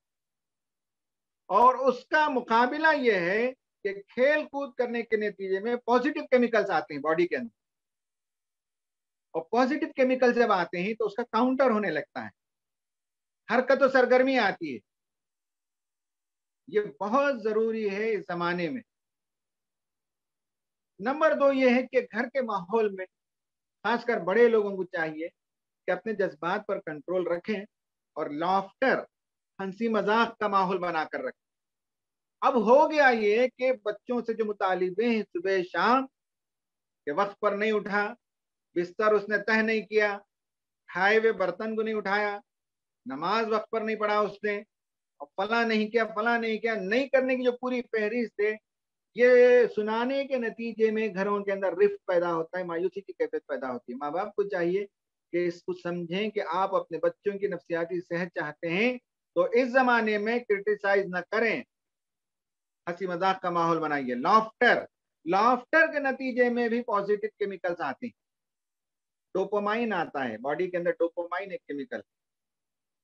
और उसका मुकाबला यह है कि खेल कूद करने के नतीजे में पॉजिटिव केमिकल्स आते हैं बॉडी के अंदर, और पॉजिटिव केमिकल जब आते हैं तो उसका काउंटर होने लगता है, हरकत और सरगर्मी आती है। ये बहुत जरूरी है इस जमाने में। नंबर 2 ये है कि घर के माहौल में खासकर बड़े लोगों को चाहिए कि अपने जज्बात पर कंट्रोल रखें और लॉफ्टर, हंसी मजाक का माहौल बनाकर रखें। अब हो गया ये कि बच्चों से जो मुतालिबे हैं सुबह शाम के वक्त पर नहीं उठा, बिस्तर उसने तह नहीं किया, खाए हुए बर्तन को नहीं उठाया, नमाज वक्त पर नहीं पढ़ा उसने, और फला नहीं किया, फला नहीं किया, नहीं करने की जो पूरी फहरिस्त है, ये सुनाने के नतीजे में घरों के अंदर रिफ्ट पैदा होता है, मायूसी की कैफियत पैदा होती है। माँ बाप को चाहिए कि इसको समझें कि आप अपने बच्चों की नफ्सियाती सेहत चाहते हैं तो इस जमाने में क्रिटिसाइज न करें, हंसी मजाक का माहौल बनाइए। लॉफ्टर, लॉफ्टर के नतीजे में भी पॉजिटिव केमिकल्स आते हैं। डोपामाइन आता है बॉडी के अंदर, डोपामाइन एक केमिकल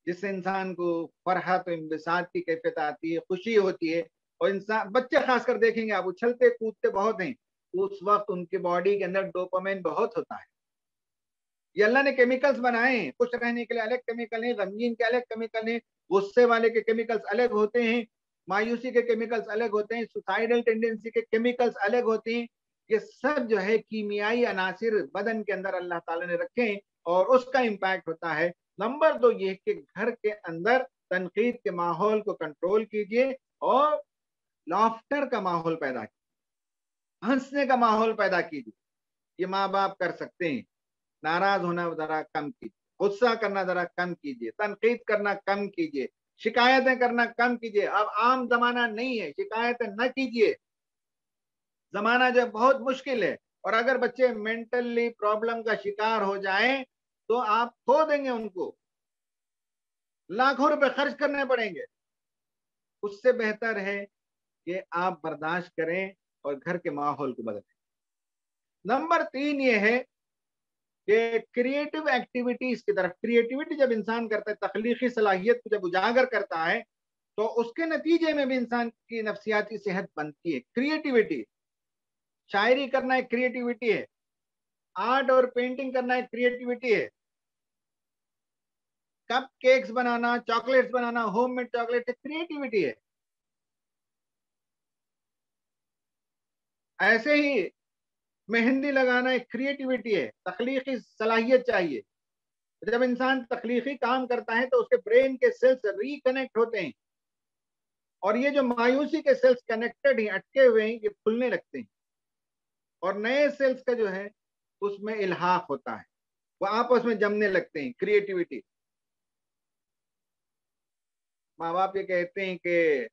जिससे इंसान को फरहत और इंबिसात की कैफियत आती है, खुशी होती है। और इंसान, बच्चे खासकर देखेंगे आप, उछलते कूदते बहुत हैं, उस वक्त उनके बॉडी के अंदर डोपामाइन बहुत होता है। ये अल्लाह ने केमिकल्स बनाए हैं, खुश रहने के लिए अलग केमिकल है, गमगीन के अलग केमिकल है, गुस्से वाले के केमिकल्स अलग होते हैं, मायूसी के केमिकल्स अलग होते हैं, सुसाइडल टेंडेंसी के केमिकल्स अलग होते हैं। ये सब जो है कीमियाई अनासिर बदन के अंदर अल्लाह ताला ने रखे हैं, और उसका इम्पैक्ट होता है। नंबर 2 ये कि घर के अंदर तनकीद के माहौल को कंट्रोल कीजिए और लॉफ्टर का माहौल पैदा कीजिए, हंसने का माहौल पैदा कीजिए। ये माँ बाप कर सकते हैं। नाराज होना जरा कम कीजिए, गुस्सा करना जरा कम कीजिए, तनकीद करना कम कीजिए, शिकायतें करना कम कीजिए। अब आम जमाना नहीं है, शिकायतें न कीजिए, जमाना जो बहुत मुश्किल है। और अगर बच्चे मेंटली प्रॉब्लम का शिकार हो जाएं तो आप खो देंगे उनको, लाखों रुपए खर्च करने पड़ेंगे। उससे बेहतर है कि आप बर्दाश्त करें और घर के माहौल को बदलें। नंबर 3 ये है कि क्रिएटिव एक्टिविटीज की तरफ, क्रिएटिविटी जब इंसान करता है, तख्लीकी सलाहियत को जब उजागर करता है, तो उसके नतीजे में भी इंसान की नफ्सियाती सेहत बनती है। क्रिएटिविटी, शायरी करना एक क्रिएटिविटी है, आर्ट और पेंटिंग करना एक क्रिएटिविटी है, कप केक्स बनाना, चॉकलेट्स बनाना, होममेड चॉकलेट एक क्रिएटिविटी है। ऐसे ही मेहंदी लगाना एक क्रिएटिविटी है, तख्लीकी सलाहियत चाहिए। जब इंसान तख्लीकी काम करता है तो उसके ब्रेन के सेल्स रिकनेक्ट होते हैं, और ये जो मायूसी के सेल्स कनेक्टेड हैं, अटके हुए हैं, ये खुलने लगते हैं, और नए सेल्स का जो है उसमें इल्हाक होता है, वो आपस में जमने लगते हैं। क्रिएटिविटी, माँ बाप ये कहते हैं कि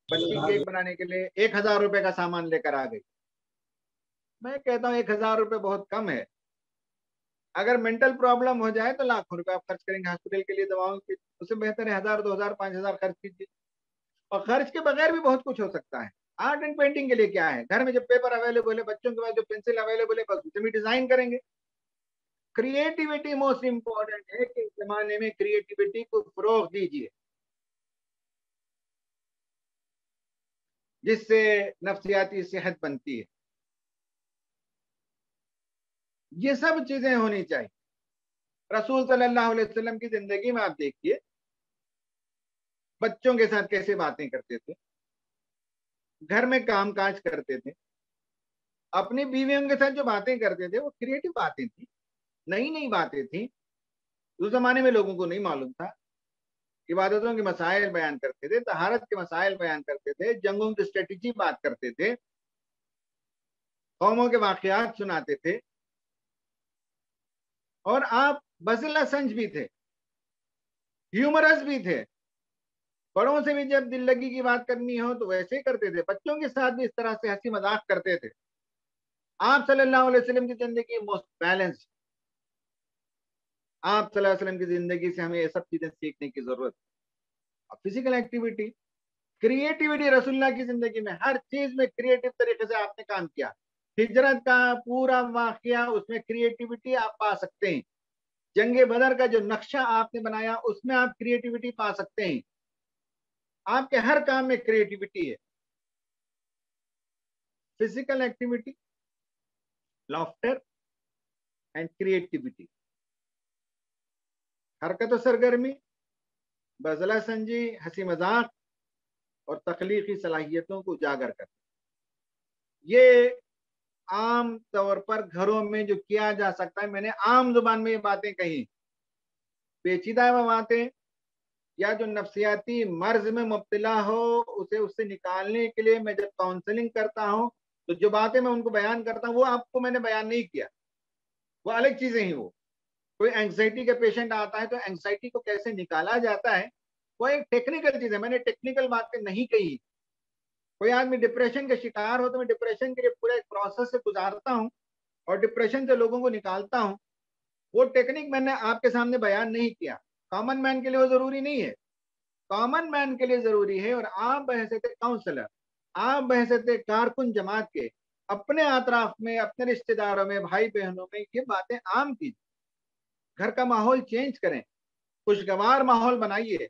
बच्ची केक बनाने के लिए 1,000 रुपए का सामान लेकर आ गई। मैं कहता हूँ 1,000 रुपए बहुत कम है। अगर मेंटल प्रॉब्लम हो जाए तो लाखों रुपए आप खर्च करेंगे हॉस्पिटल के लिए, दवाओं के, उससे बेहतर है 1,000, 2,000, 5,000 खर्च कीजिए। और खर्च के बगैर भी बहुत कुछ हो सकता है। आर्ट एंड पेंटिंग के लिए क्या है, घर में जब पेपर अवेलेबल है, बच्चों के पास जो पेंसिल अवेलेबल है, बस उसमें डिजाइन करेंगे। क्रिएटिविटी मोस्ट इंपॉर्टेंट है कि इस जमाने में क्रिएटिविटी को फरोग दीजिए, जिससे नफ्सियाती सेहत बनती है। ये सब चीजें होनी चाहिए। रसूल सल्लल्लाहु अलैहि वसल्लम की जिंदगी में आप देखिए, बच्चों के साथ कैसे बातें करते थे, घर में काम काज करते थे, अपनी बीवियों के साथ जो बातें करते थे वो क्रिएटिव बातें थी, नई नई बातें थी, उस जमाने में लोगों को नहीं मालूम था। इबादतों के मसाइल बयान करते थे, तहारत के मसाइल बयान करते थे, जंगों की स्ट्रेटेजी बात करते थे, कौमों के वाकयात सुनाते थे। और आप बज़िल संज भी थे, ह्यूमरस भी थे। बड़ों से भी जब दिल लगी की बात करनी हो तो वैसे ही करते थे, बच्चों के साथ भी इस तरह से हंसी मजाक करते थे। आप सल्लल्लाहु अलैहि वसल्लम की जिंदगी मोस्ट बैलेंस्ड, आप सल्लल्लाहु अलैहि वसल्लम की जिंदगी से हमें ये सब चीजें सीखने की जरूरत है। फिजिकल एक्टिविटी, क्रिएटिविटी, रसूलुल्लाह की जिंदगी में हर चीज में क्रिएटिव तरीके से आपने काम किया। हिजरत का पूरा वाकया, उसमें क्रिएटिविटी आप पा सकते हैं। जंगे बदर का जो नक्शा आपने बनाया, उसमें आप क्रिएटिविटी पा सकते हैं। आपके हर काम में क्रिएटिविटी है। Physical activity, laughter and creativity, हरकत सरगर्मी, बजला संजी, हंसी मजाक और तख्लीकी सलाहियतों को उजागर कर, ये आम तौर पर घरों में जो किया जा सकता है। मैंने आम जुबान में ये बातें कही। पेचीदा बातें या जो नफ्सियाती मर्ज में मुब्तला हो, उसे उससे निकालने के लिए मैं जब काउंसलिंग करता हूँ, तो जो बातें मैं उनको बयान करता हूँ वो आपको मैंने बयान नहीं किया, वो अलग चीजें ही। वो कोई एंग्जाइटी का पेशेंट आता है तो एंग्जाइटी को कैसे निकाला जाता है, वो एक टेक्निकल चीज है। मैंने टेक्निकल बातें नहीं कही। कोई आदमी डिप्रेशन का शिकार हो तो मैं डिप्रेशन के लिए पूरा एक प्रोसेस से गुजारता हूँ और डिप्रेशन से लोगों को निकालता हूँ। वो टेक्निक मैंने आपके सामने बयान नहीं किया। कॉमन मैन के लिए वो जरूरी नहीं है। कॉमन मैन के लिए जरूरी है। और आप बहैसियत काउंसलर, आप बहैसियत कारकुन जमात के, अपने अतराफ में, अपने रिश्तेदारों में, भाई बहनों में ये बातें आम कीजिए। घर का माहौल चेंज करें, खुशगवार माहौल बनाइए,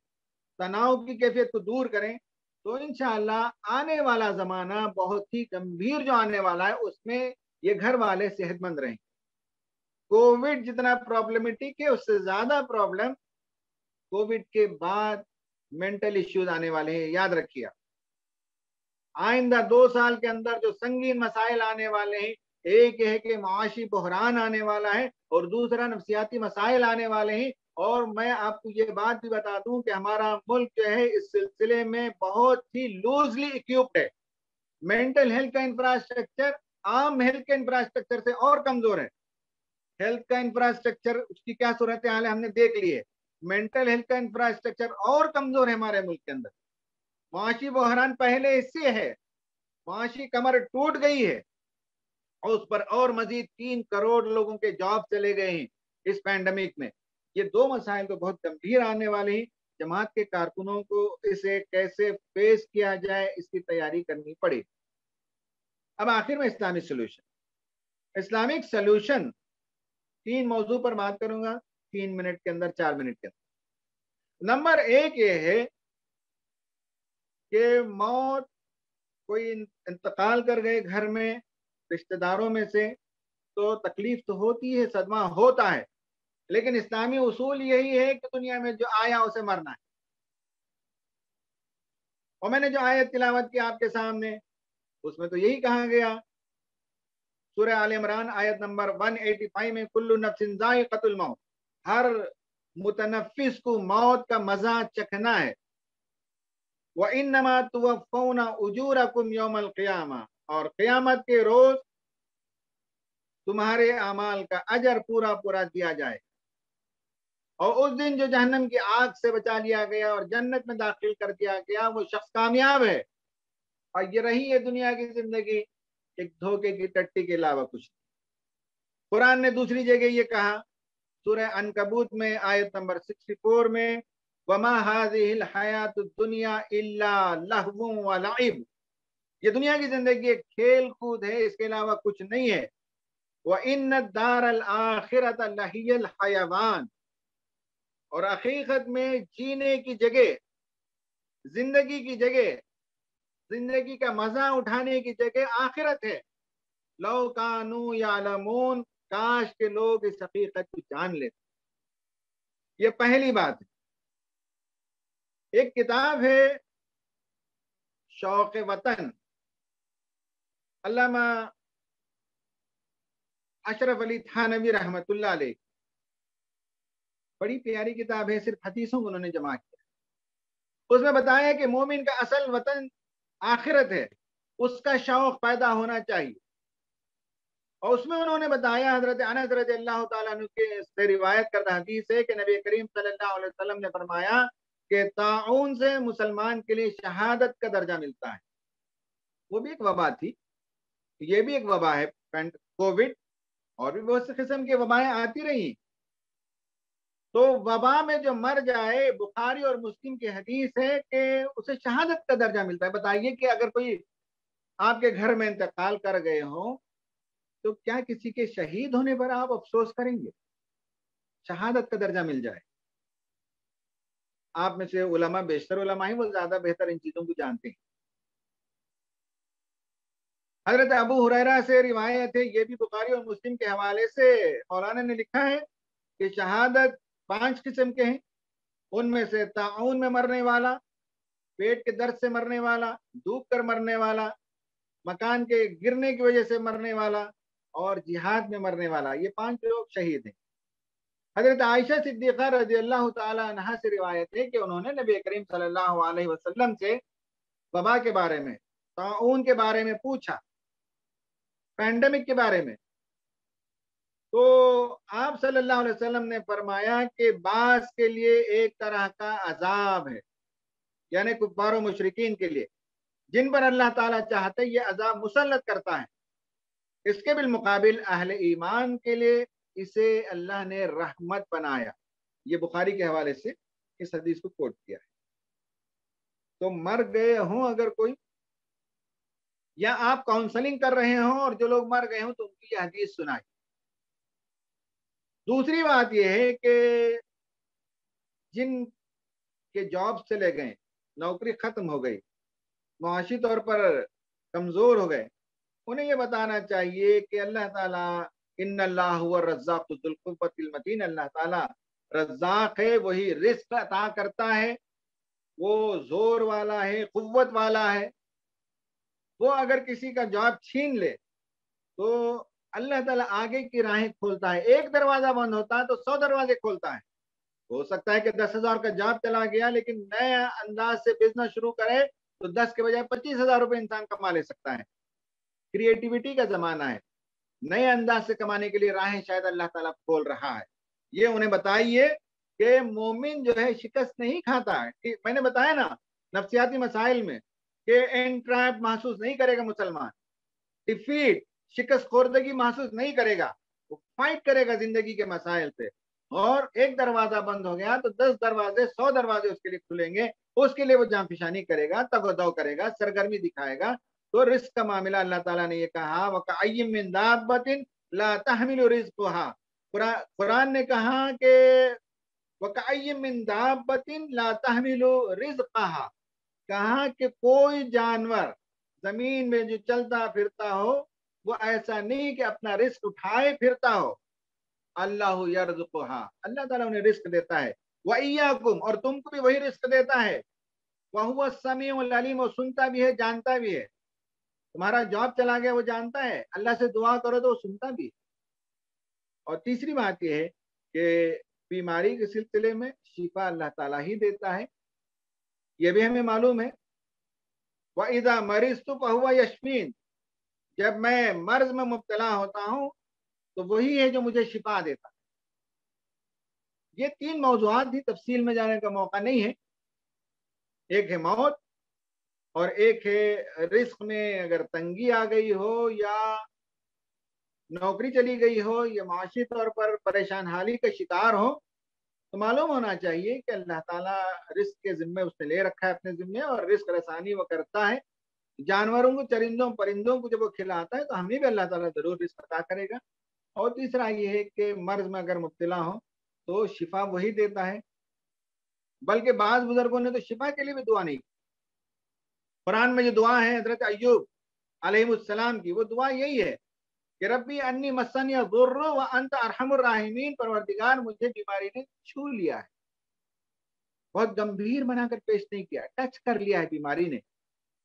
तनाव की कैफियत को दूर करें। तो इंशाअल्लाह आने वाला जमाना बहुत ही गंभीर जो आने वाला है, उसमें ये घर वाले सेहतमंद रहेंगे। कोविड जितना प्रॉब्लमेटिक है, उससे ज्यादा प्रॉब्लम कोविड के बाद मेंटल इश्यूज आने वाले हैं। याद रखिए, आइंदा 2 साल के अंदर जो संगीन मसाइल आने वाले हैं, एक है कि माशी बहरान आने वाला है और दूसरा नफ्सियाती मसाइल आने वाले हैं। और मैं आपको ये बात भी बता दूं कि हमारा मुल्क जो है इस सिलसिले में बहुत ही लूजली इक्विप्ड है। मेंटल हेल्थ का इंफ्रास्ट्रक्चर आम हेल्थ के इंफ्रास्ट्रक्चर से और कमजोर है। हेल्थ का इंफ्रास्ट्रक्चर, उसकी क्या सूरत हाल है हमने देख ली है। मेंटल हेल्थ का इंफ्रास्ट्रक्चर और कमजोर है हमारे मुल्क के अंदर। माशी बहरान पहले इससे है, माशी कमर टूट गई है और उस पर और मजीद 3 करोड़ लोगों के जॉब चले गए हैं इस पैंडमिक में। ये 2 मसाइल तो बहुत गंभीर आने वाले हैं। जमात के कारकुनों को इसे कैसे फेस किया जाए, इसकी तैयारी करनी पड़ेगी। अब आखिर में इस्लामिक सोल्यूशन। इस्लामिक सोल्यूशन 3 मौजू पर बात करूंगा, 3 मिनट के अंदर, 4 मिनट के अंदर। नंबर 1 ये है कि मौत, कोई इंतकाल कर गए घर में रिश्तेदारों में से, तो तकलीफ तो होती है, सदमा होता है। लेकिन इस्लामी उसूल यही है कि दुनिया में जो आया उसे मरना है। और मैंने जो आयत तिलावत की आपके सामने, उसमें तो यही कहा गया। सूरह आल इमरान आयत नंबर 185 में, कुल्लु नफ्सिन जायक़तुल मौत, हर मुतनफ्फिस को मौत का मजा चखना है। व इन्नमा तुवफ़्फ़ौना उजूरकुम यौमल क़ियामा, और क़यामत के रोज तुम्हारे अमाल का अजर पूरा पूरा दिया जाए। और उस दिन जो जहन्नम की आग से बचा लिया गया और जन्नत में दाखिल कर दिया गया, वो शख्स कामयाब है। और ये रही है दुनिया की जिंदगी, एक धोखे की टट्टी के अलावा कुछ नहीं। कुरान ने दूसरी जगह ये कहा, सूरह अनकबूत में आयत नंबर 64 में, वमा हाज़िहिल हयातुद दुनिया इल्ला लहवुन व लइब, ये दुनिया की जिंदगी एक खेल कूद है, इसके अलावा कुछ नहीं है। व इन्न दारल आखिरत लहियल हयवान, और हकीकत में जीने की जगह, जिंदगी की जगह, जिंदगी का मजा उठाने की जगह आखिरत है। लौ कानू यालमून, काश के लोग इस हकीकत को जान लेते। ये पहली बात है। एक किताब है शौक वतन, अल्लामा अशरफ अली थानवी रहमतुल्लाह अलैह, बड़ी प्यारी किताब है, सिर्फ हदीसों को उन्होंने जमा किया। उसमें बताया कि मोमिन का असल वतन आखिरत है, उसका शौक पैदा होना चाहिए। और उसमें उन्होंने बताया, हजरत अनस रज़ियल्लाहु ताला अन्हु के से रिवायत करता हदीस है कि नबी करीम सल्लल्लाहु अलैहि वसल्लम ने फरमाया कि ताउन से मुसलमान के लिए शहादत का दर्जा मिलता है। वो भी एक वबा थी, ये भी एक वबा है, कोविड, और भी बहुत से किस्म की वबाएं आती रही। तो वबा में जो मर जाए, बुखारी और मुस्लिम की हदीस है कि उसे शहादत का दर्जा मिलता है। बताइए कि अगर कोई आपके घर में इंतकाल कर गए हो तो क्या किसी के शहीद होने पर आप अफसोस करेंगे? शहादत का दर्जा मिल जाए। आप में से उलमा, बेशतर उलमा ही वो ज्यादा बेहतर इन चीजों को जानते हैं। हजरत अबू हुरैरा से रिवायत है, ये भी बुखारी और मुस्लिम के हवाले से, मौलाना ने लिखा है कि शहादत 5 किस्म के हैं। उनमें से ताउन में मरने वाला, पेट के दर्द से मरने वाला, डूब कर मरने वाला, मकान के गिरने की वजह से मरने वाला, और जिहाद में मरने वाला, ये 5 लोग शहीद हैं। हजरत आयशा सिद्दीक़ा रज़ी अल्लाह तआला अन्हा से रिवायत है कि उन्होंने नबी करीम सल्लल्लाहु अलैहि वसल्लम से वबा के बारे में, ताउन के बारे में पूछा, पैंडेमिक के बारे में। तो आप सल्लल्लाहु अलैहि वसल्लम ने फरमाया कि बास के लिए एक तरह का अजाब है, यानी कुफ्फार और मुशरिकीन के लिए, जिन पर अल्लाह ताला चाहते ये अजाब मुसल्लत करता है। इसके बिलमुकाबिल अहले ईमान के लिए इसे अल्लाह ने रहमत बनाया। ये बुखारी के हवाले से इस हदीस को कोट किया है। तो मर गए हों अगर कोई, या आप काउंसलिंग कर रहे हो और जो लोग मर गए हों, तो उनकी ये हदीस सुनाई। दूसरी बात यह है कि जिन के जॉब चले गए, नौकरी खत्म हो गई, मुआशी तौर पर कमजोर हो गए, उन्हें यह बताना चाहिए कि अल्लाह ताला इन्नल्लाह हुवा रज़्ज़ाक़ु ज़ुल क़ुव्वतिल मतीन, अल्लाह ताला रज़्ज़ाक़ है, वही रिस्क अता करता है, वो जोर वाला है, कुव्वत वाला है। वो अगर किसी का जॉब छीन ले तो अल्लाह ताला आगे की राहें खोलता है। एक दरवाजा बंद होता है तो 100 दरवाजे खोलता है। हो सकता है कि 10,000 का जॉब चला गया, लेकिन नए अंदाज से बिजनेस शुरू करे तो 10 के बजाय 25,000 रुपए इंसान कमा ले सकता है। क्रिएटिविटी का जमाना है, नए अंदाज से कमाने के लिए राहें शायद अल्लाह ताला खोल रहा है। ये उन्हें बताइए कि मोमिन जो है शिकस्त नहीं खाता है। कि मैंने बताया ना नफ्सियाती मसाइल में कि एंट्रैप महसूस नहीं करेगा मुसलमान, डिफीट, शिकस्त खोर्दगी महसूस नहीं करेगा। वो फाइट करेगा जिंदगी के मसाइल से। और एक दरवाजा बंद हो गया तो 10 दरवाजे, 100 दरवाजे उसके लिए खुलेंगे। उसके लिए वो जांफिशानी करेगा, तगोदो करेगा, सरगर्मी दिखाएगा। तो रिस्क का मामला अल्लाह ताला ने ये कहा, वकअय्यिम मिन दाब्बतिन ला तहमिलु रिज़्क़हा। कुरान ने कहा कि वकअय्यिम मिन दाब्बतिन ला तहमिलु रिज़्क़हा, कहा कि कोई जानवर जमीन में जो चलता फिरता हो वो ऐसा नहीं कि अपना रिस्क उठाए फिरता हो। अल्लाह यर्ज़ुक़ुहा, अल्लाह ताला उन्हें रिस्क देता है। व इय्याकुम, और तुमको भी वही रिस्क देता है। व हुवा समीउल अलीम, वो सुनता भी है, जानता भी है। तुम्हारा जॉब चला गया वो जानता है, अल्लाह से दुआ करो तो वो सुनता भी है। और तीसरी बात यह है कि बीमारी के सिलसिले में शिफा अल्लाह ताला ही देता है, ये भी हमें मालूम है। व इज़ा मरिज़्तु फहुवा यशफीन, जब मैं मर्ज में मुब्तला होता हूँ तो वही है जो मुझे शिफा देता है। ये 3 मौज़ूआत थी, तफसील में जाने का मौका नहीं है। एक है मौत, और एक है रिस्क में अगर तंगी आ गई हो, या नौकरी चली गई हो, या माशी तौर पर परेशान हाली का शिकार हो, तो मालूम होना चाहिए कि अल्लाह ताला रिस्क के जिम्मे उसने ले रखा है अपने जिम्मे, और रिस्क रसानी वो करता है। जानवरों को, चरिंदों परिंदों को जब वो खिलाता है तो हमें भी अल्लाह ताला जरूर रिस्क अता करेगा। और तीसरा ये है कि मर्ज में अगर मुब्तला हो तो शिफा वही देता है। बल्कि बाज बुजुर्गों ने तो शिफा के लिए भी दुआ नहीं की। कुरान में जो दुआ है हजरत अय्यूब अलैहिस्सलाम की, वो दुआ यही है कि रब्बी अन्नी मस्सनी दुर्र व अंत अरहमुर राहिमीन, परवरदिगार मुझे बीमारी ने छू लिया है। बहुत गंभीर बनाकर पेश नहीं किया, टच कर लिया है बीमारी ने।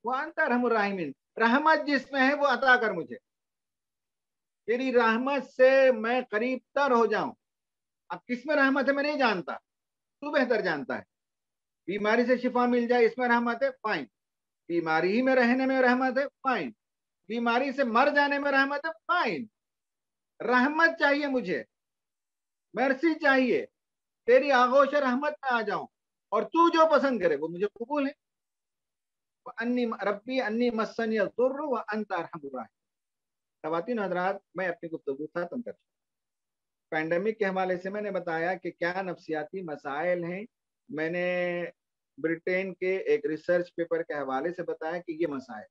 वो अंत अरहमुर राहिमीन, रहमत जिसमें है वो अता कर मुझे, तेरी रहमत से मैं करीब तर हो जाऊं। अब किसमें रहमत है मैं नहीं जानता, तू बेहतर जानता है। बीमारी से शिफा मिल जाए इसमें रहमत है, फाइन। बीमारी ही में रहने में रहमत है, फाइन। बीमारी से मर जाने में रहमत है, फाइन। रहमत चाहिए मुझे, मर्सी चाहिए, तेरी आगोश रहमत में आ जाऊं, और तू जो पसंद करे वो मुझे कबूल है। अन्नी रब्बी अन्नी मस्सनी दुर्र व अंत अरहमुर राहिमीन। ख़वातीन हज़रात, मैं अपनी गुफ्तगू खत्म करता हूं। पैंडेमिक के हवाले से मैंने बताया कि क्या नफ्सियाती मसाइल हैं। मैंने ब्रिटेन के एक रिसर्च पेपर के हवाले से बताया कि ये मसाइल,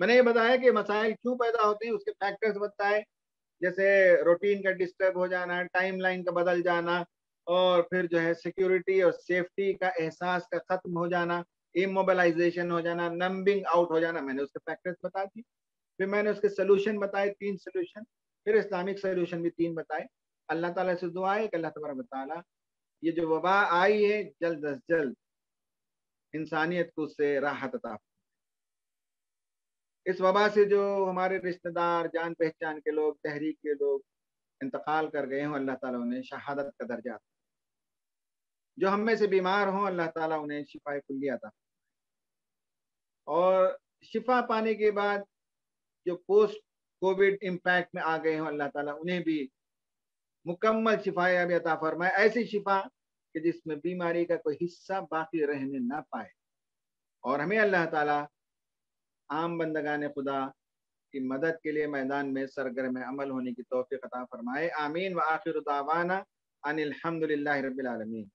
मैंने ये बताया कि मसाइल क्यों पैदा होते हैं, उसके फैक्टर्स बताए, जैसे रूटीन का डिस्टर्ब हो जाना, टाइमलाइन का बदल जाना, और फिर जो है सिक्योरिटी और सेफ्टी का एहसास का खत्म हो जाना, इमोबिलाइजेशन हो जाना, नंबिंग आउट हो जाना। मैंने उसके फैक्टर्स बता दिए। फिर मैंने उसके सोल्यूशन बताए, 3 सोल्यूशन। फिर इस्लामिक सोल्यूशन भी 3 बताए। अल्लाह ताला से दुआ है कि अल्लाह तबारक व तआला ये जो वबा आई है जल्द अज जल्द इंसानियत को उससे राहत अता। इस वबा से जो हमारे रिश्तेदार, जान पहचान के लोग, तहरीक के लोग इंतकाल कर गए हों, अल्लाह ताला उन्हें शहादत का दर्जा अता। जो हम में से बीमार हों, अल्लाह ताला उन्हें शिफाए कुल्ली अता। और शिफा पाने के बाद जो पोस्ट कोविड इम्पैक्ट में आ गए हों, अल्लाह ताला उन्हें भी मुकम्मल शिफाए अभी अता फरमाए, ऐसी शिफा कि जिसमें बीमारी का कोई हिस्सा बाकी रहने ना पाए। और हमें अल्लाह ताला आम बंदगान खुदा की मदद के लिए मैदान में सरगर्म अमल होने की तौफीक अता फरमाए। आमीन व आखिर दावाना अनिल हम्दुलिल्लाहि रब्बिल आलमीन।